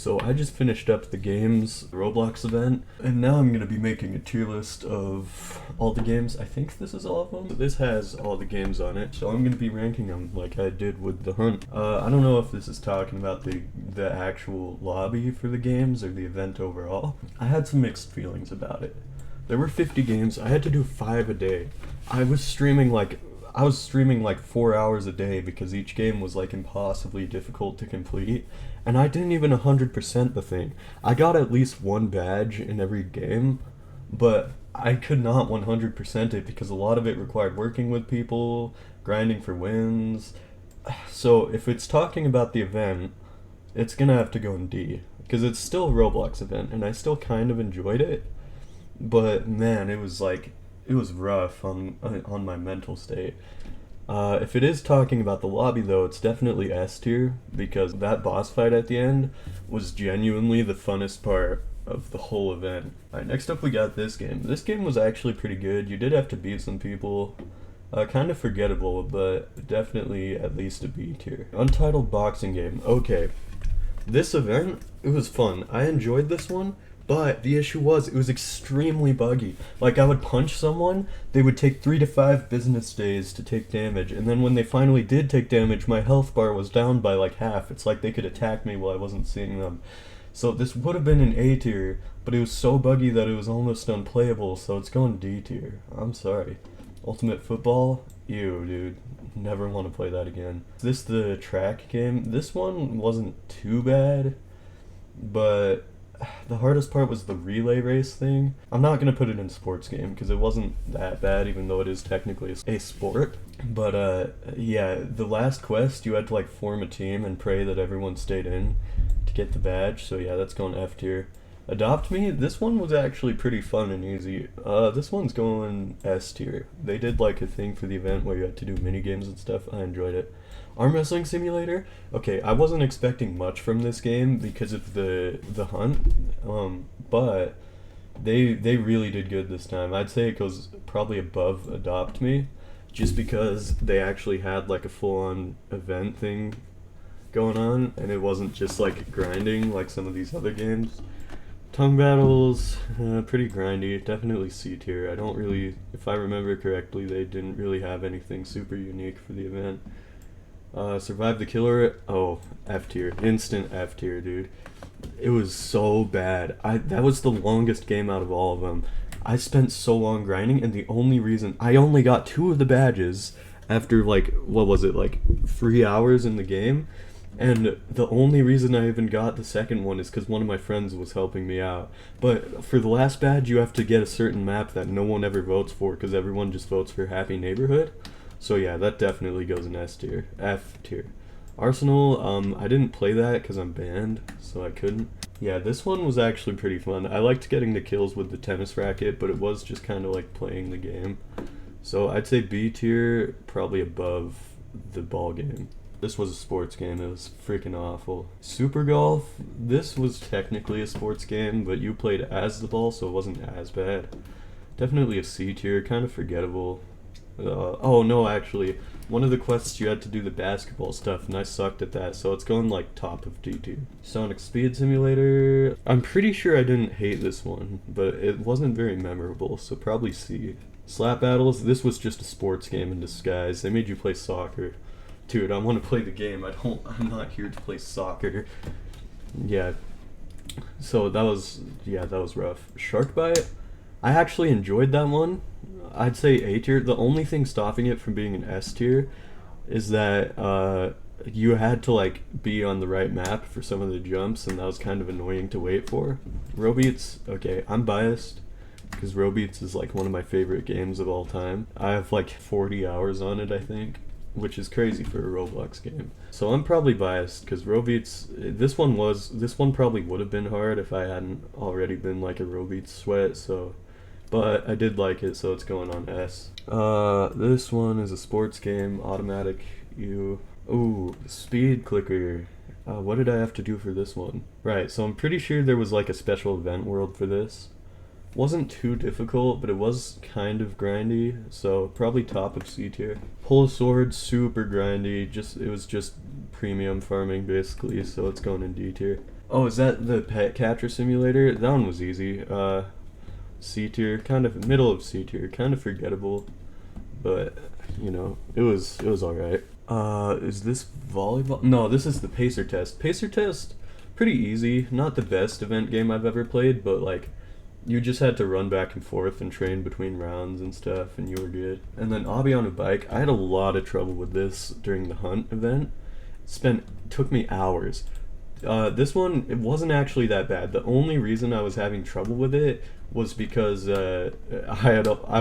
So I just finished up the games Roblox event, and now I'm gonna be making a tier list of all the games. I think this is all of them. This has all the games on it, so I'm gonna be ranking them like I did with the hunt. I don't know if this is talking about the actual lobby for the games or the event overall. I had some mixed feelings about it. There were 50 games. I had to do 5 a day. I was streaming like 4 hours a day because each game was like impossibly difficult to complete. And I didn't even 100% the thing. I got at least one badge in every game, but I could not 100% it because a lot of it required working with people, grinding for wins. So if it's talking about the event, it's gonna have to go in D because it's still a Roblox event and I still kind of enjoyed it. But man, it was rough on my mental state. If it is talking about the lobby, though, it's definitely S tier because that boss fight at the end was genuinely the funnest part of the whole event. Alright, next up we got this game. This game was actually pretty good. You did have to beat some people. Kind of forgettable, but definitely at least a B tier. Untitled boxing game. Okay. This event, it was fun. I enjoyed this one. But the issue was, it was extremely buggy. Like, I would punch someone, they would take 3 to 5 business days to take damage, and then when they finally did take damage, my health bar was down by like half. It's like they could attack me while I wasn't seeing them. So this would have been an A tier, but it was so buggy that it was almost unplayable, so it's going D tier. I'm sorry. Ultimate Football? Ew, dude. Never want to play that again. Is this the track game? This one wasn't too bad, but the hardest part was the relay race thing. I'm not gonna put it in sports game because it wasn't that bad, even though it is technically a sport. But yeah, the last quest you had to like form a team and pray that everyone stayed in to get the badge. So yeah, that's going F tier. Adopt Me, this one was actually pretty fun and easy. This one's going S tier. They did like a thing for the event where you had to do mini games and stuff. I enjoyed it. Arm Wrestling Simulator. Okay, I wasn't expecting much from this game because of the hunt, but they really did good this time. I'd say it goes probably above Adopt Me, just because they actually had like a full-on event thing going on, and it wasn't just like grinding like some of these other games. Tongue Battles, pretty grindy, definitely C tier. I don't really, if I remember correctly, they didn't really have anything super unique for the event. Survive the Killer, oh, F tier, instant F tier, dude. It was so bad. That was the longest game out of all of them. I spent so long grinding, and the only reason, I only got 2 of the badges after like, what was it, like 3 hours in the game? And the only reason I even got the second one is because one of my friends was helping me out. But for the last badge, you have to get a certain map that no one ever votes for because everyone just votes for Happy Neighborhood. So yeah, that definitely goes in S tier. F tier. Arsenal, I didn't play that because I'm banned, so I couldn't. Yeah, this one was actually pretty fun. I liked getting the kills with the tennis racket, but it was just kind of like playing the game. So I'd say B tier, probably above the ball game. This was a sports game. It was freaking awful. Super Golf, this was technically a sports game, but you played as the ball, so it wasn't as bad. Definitely a C tier, kind of forgettable. Oh no, actually, one of the quests you had to do the basketball stuff, and I sucked at that, so it's going like top of D tier. Sonic Speed Simulator, I'm pretty sure I didn't hate this one, but it wasn't very memorable, so probably C. Slap Battles, this was just a sports game in disguise. They made you play soccer. Dude, I want to play the game. I'm not here to play soccer. Yeah. So that was rough. Shark Bite, I actually enjoyed that one. I'd say A tier. The only thing stopping it from being an S tier is that you had to like be on the right map for some of the jumps, and that was kind of annoying to wait for. Robeats, okay, I'm biased because Robeats is like one of my favorite games of all time. I have like 40 hours on it, I think, which is crazy for a Roblox game. So I'm probably biased because Robeats, this one probably would have been hard if I hadn't already been like a Robeats sweat, so, but I did like it, so it's going on S. This one is a sports game, automatic, ooh, speed clicker. What did I have to do for this one? Right, so I'm pretty sure there was like a special event world for this. Wasn't too difficult, but it was kind of grindy, so probably top of C tier. Pull a sword, super grindy, it was just premium farming basically, so it's going in D tier. Oh, is that the pet catcher simulator? That one was easy. C tier, kind of middle of C tier, kind of forgettable, but you know, it was all right. Is this volleyball? No, this is the pacer test. Pacer test, pretty easy. Not the best event game I've ever played, but like, you just had to run back and forth and train between rounds and stuff, and you were good. And then Obby on a bike. I had a lot of trouble with this during the hunt event. Took me hours. This one, it wasn't actually that bad. The only reason I was having trouble with it was because I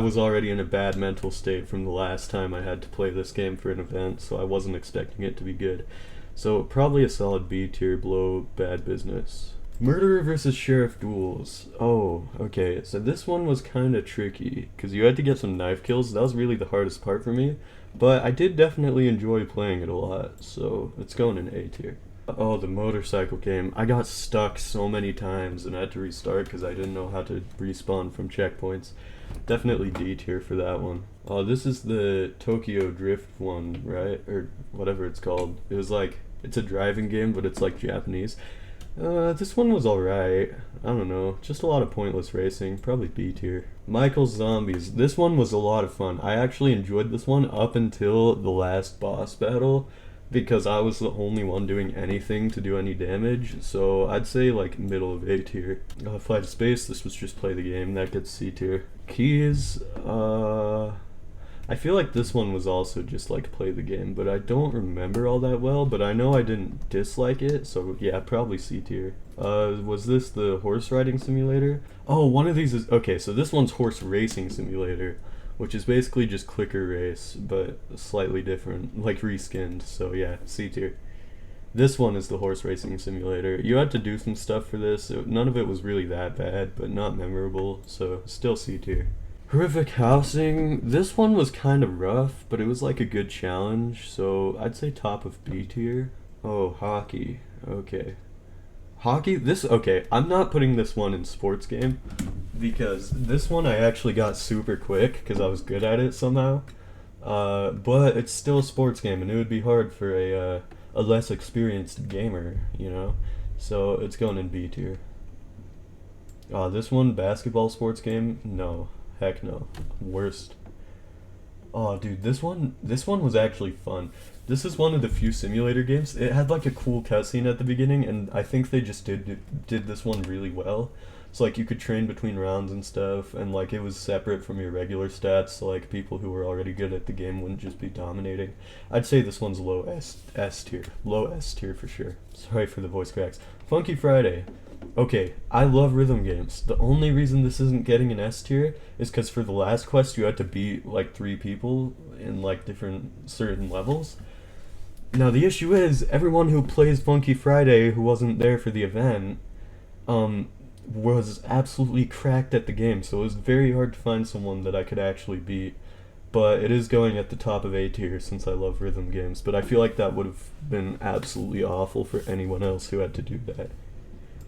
was already in a bad mental state from the last time I had to play this game for an event, so I wasn't expecting it to be good. So probably a solid B tier below Bad Business. Murderer versus Sheriff duels. Oh, okay. So this one was kind of tricky because you had to get some knife kills. That was really the hardest part for me, but I did definitely enjoy playing it a lot. So it's going in A tier. Oh, the motorcycle game. I got stuck so many times and I had to restart because I didn't know how to respawn from checkpoints. Definitely D tier for that one. Oh, this is the Tokyo Drift one, right? Or whatever it's called. It was like, it's a driving game, but it's like Japanese. This one was alright. I don't know. Just a lot of pointless racing. Probably B tier. Michael's Zombies. This one was a lot of fun. I actually enjoyed this one up until the last boss battle, because I was the only one doing anything to do any damage, so I'd say like middle of A tier. Flight of Space, this was just play the game, that gets C tier. Keys, I feel like this one was also just like play the game, but I don't remember all that well, but I know I didn't dislike it, so yeah, probably C tier. Was this the horse riding simulator? Oh, one of these is, okay, so this one's horse racing simulator, which is basically just clicker race, but slightly different, like reskinned, so yeah, C tier. This one is the horse racing simulator. You had to do some stuff for this. None of it was really that bad, but not memorable, so still C tier. Horrific Housing. This one was kind of rough, but it was like a good challenge, so I'd say top of B tier. Oh, hockey. Okay. Hockey, okay, I'm not putting this one in sports game, because this one I actually got super quick, because I was good at it somehow. But it's still a sports game, and it would be hard for a less experienced gamer, you know? So it's going in B tier. This one, basketball sports game? No. Heck no. Worst. Oh, dude, this one was actually fun. This is one of the few simulator games. It had like a cool cutscene at the beginning, and I think they just did this one really well. So like you could train between rounds and stuff, and like it was separate from your regular stats, so like people who were already good at the game wouldn't just be dominating. I'd say this one's low S tier. Low S tier for sure. Sorry for the voice cracks. Funky Friday. Okay, I love rhythm games. The only reason this isn't getting an S tier is because for the last quest you had to beat like 3 people in like different certain levels. Now the issue is, everyone who plays Funky Friday who wasn't there for the event, was absolutely cracked at the game, so it was very hard to find someone that I could actually beat. But it is going at the top of A tier since I love rhythm games, but I feel like that would have been absolutely awful for anyone else who had to do that.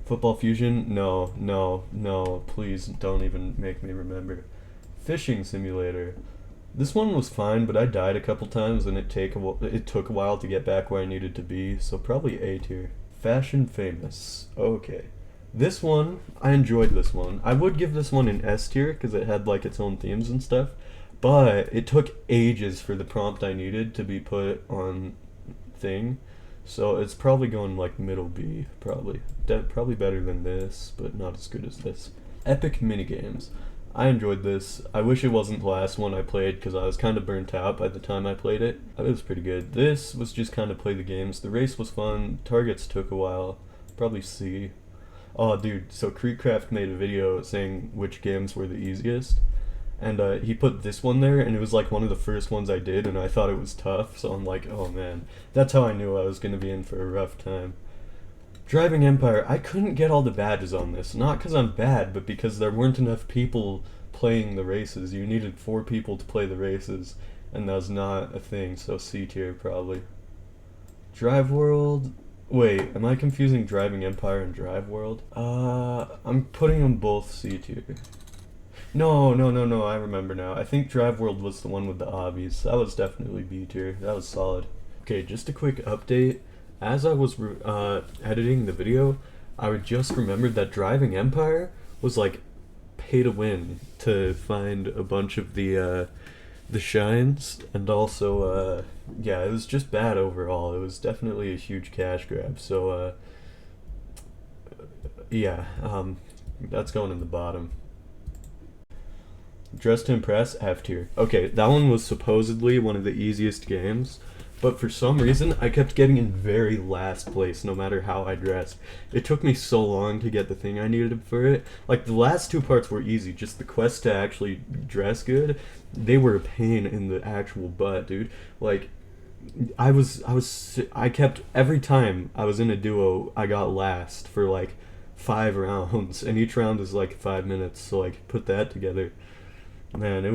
Football Fusion? No, please don't even make me remember. Fishing Simulator. This one was fine, but I died a couple times and it took a while to get back where I needed to be, so probably A tier. Fashion Famous. Okay. This one, I enjoyed this one. I would give this one an S tier because it had like its own themes and stuff, but it took ages for the prompt I needed to be put on thing, so it's probably going like middle B, probably. Probably better than this, but not as good as this. Epic Minigames. I enjoyed this. I wish it wasn't the last one I played because I was kind of burnt out by the time I played it. It was pretty good. This was just kind of play the games. The race was fun. Targets took a while. Probably C. Oh, dude, so Creekcraft made a video saying which games were the easiest, and he put this one there, and it was like one of the first ones I did, and I thought it was tough, so I'm like, oh man. That's how I knew I was going to be in for a rough time. Driving Empire, I couldn't get all the badges on this, not because I'm bad, but because there weren't enough people playing the races. You needed 4 people to play the races, and that was not a thing, so C tier probably. Drive World... Wait, am I confusing Driving Empire and Drive World? I'm putting them both C tier. No, I remember now. I think Drive World was the one with the obbies. That was definitely B tier. That was solid. Okay, just a quick update. As I was editing the video, I just remembered that Driving Empire was like pay to win to find a bunch of the shines, and also yeah, it was just bad overall. It was definitely a huge cash grab. So yeah, that's going in the bottom. Dress to Impress, F tier. Okay, that one was supposedly one of the easiest games, but for some reason I kept getting in very last place no matter how I dressed. It took me so long to get the thing I needed for it. Like, the last two parts were easy, just the quest to actually dress good, they were a pain in the actual butt, dude. Like, I kept, every time I was in a duo, I got last for like 5 rounds, and each round is like 5 minutes, so like, put that together. Man, that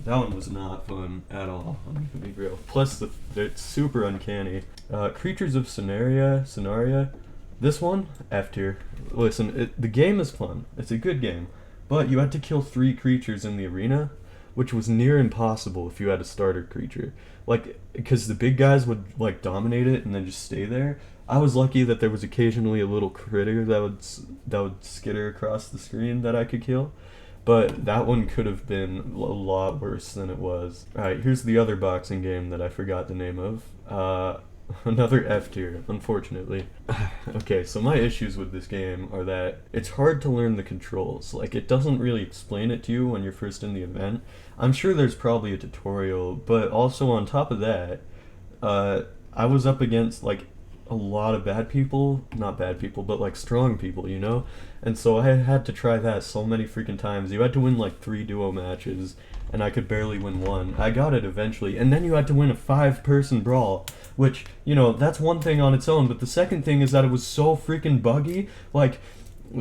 one was not fun at all. I'm gonna be real. Plus, it's super uncanny. Creatures of Scenaria. This one, F tier. Listen, the game is fun. It's a good game, but you had to kill 3 creatures in the arena, which was near impossible if you had a starter creature. Like, because the big guys would like dominate it and then just stay there. I was lucky that there was occasionally a little critter that would skitter across the screen that I could kill. But that one could have been a lot worse than it was. Alright, here's the other boxing game that I forgot the name of. Another F tier, unfortunately. Okay, so my issues with this game are that it's hard to learn the controls. Like, it doesn't really explain it to you when you're first in the event. I'm sure there's probably a tutorial, but also on top of that, I was up against, like, a lot of bad people, not bad people, but like strong people, you know? And so I had to try that so many freaking times. You had to win like 3 duo matches, and I could barely win one. I got it eventually, and then you had to win a 5-person brawl, which, you know, that's one thing on its own, but the second thing is that it was so freaking buggy. Like,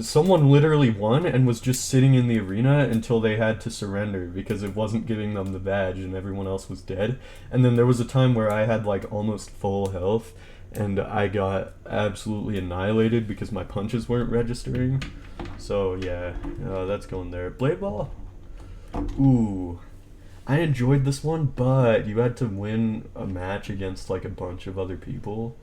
someone literally won and was just sitting in the arena until they had to surrender because it wasn't giving them the badge and everyone else was dead. And then there was a time where I had like almost full health, and I got absolutely annihilated because my punches weren't registering. So yeah, that's going there. Blade Ball? Ooh. I enjoyed this one, but you had to win a match against like a bunch of other people.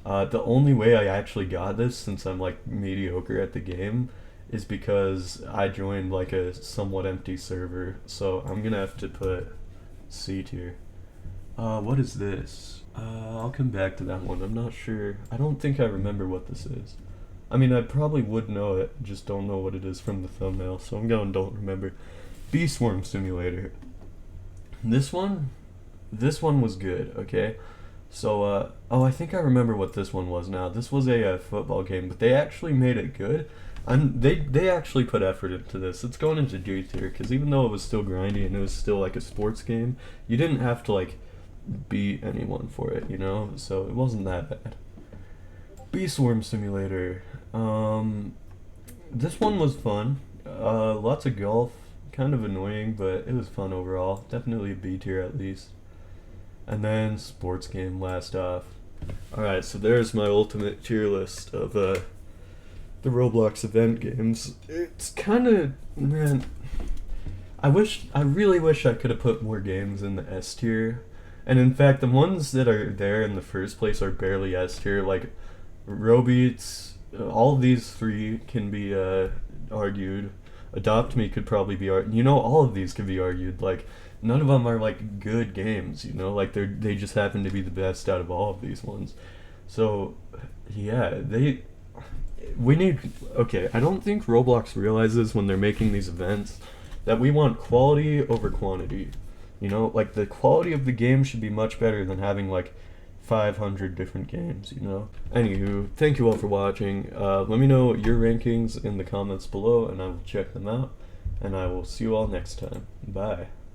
The only way I actually got this, since I'm like mediocre at the game, is because I joined like a somewhat empty server. So I'm gonna have to put C tier. What is this? I'll come back to that one. I'm not sure. I don't think I remember what this is. I mean, I probably would know it, just don't know what it is from the thumbnail, so I'm going don't remember. Bee Swarm Simulator. This one was good, okay? So, oh, I think I remember what this one was now. This was a football game, but they actually made it good. They actually put effort into this. It's going into D tier, because even though it was still grindy and it was still like a sports game, you didn't have to like beat anyone for it, you know? So it wasn't that bad. Bee Swarm Simulator. This one was fun. Lots of golf. Kind of annoying, but it was fun overall. Definitely a B tier at least. And then sports game last off. Alright, so there's my ultimate tier list of the Roblox event games. It's kind of, man, I really wish I could have put more games in the S tier. And in fact, the ones that are there in the first place are barely S tier. Like, Robeats, all of these 3 can be argued. Adopt Me could probably be argued. You know, all of these could be argued. Like, none of them are like good games, you know? Like, they just happen to be the best out of all of these ones. So, yeah, okay, I don't think Roblox realizes when they're making these events that we want quality over quantity. You know, like, the quality of the game should be much better than having like 500 different games, you know? Anywho, thank you all for watching. Let me know your rankings in the comments below, and I will check them out. And I will see you all next time. Bye.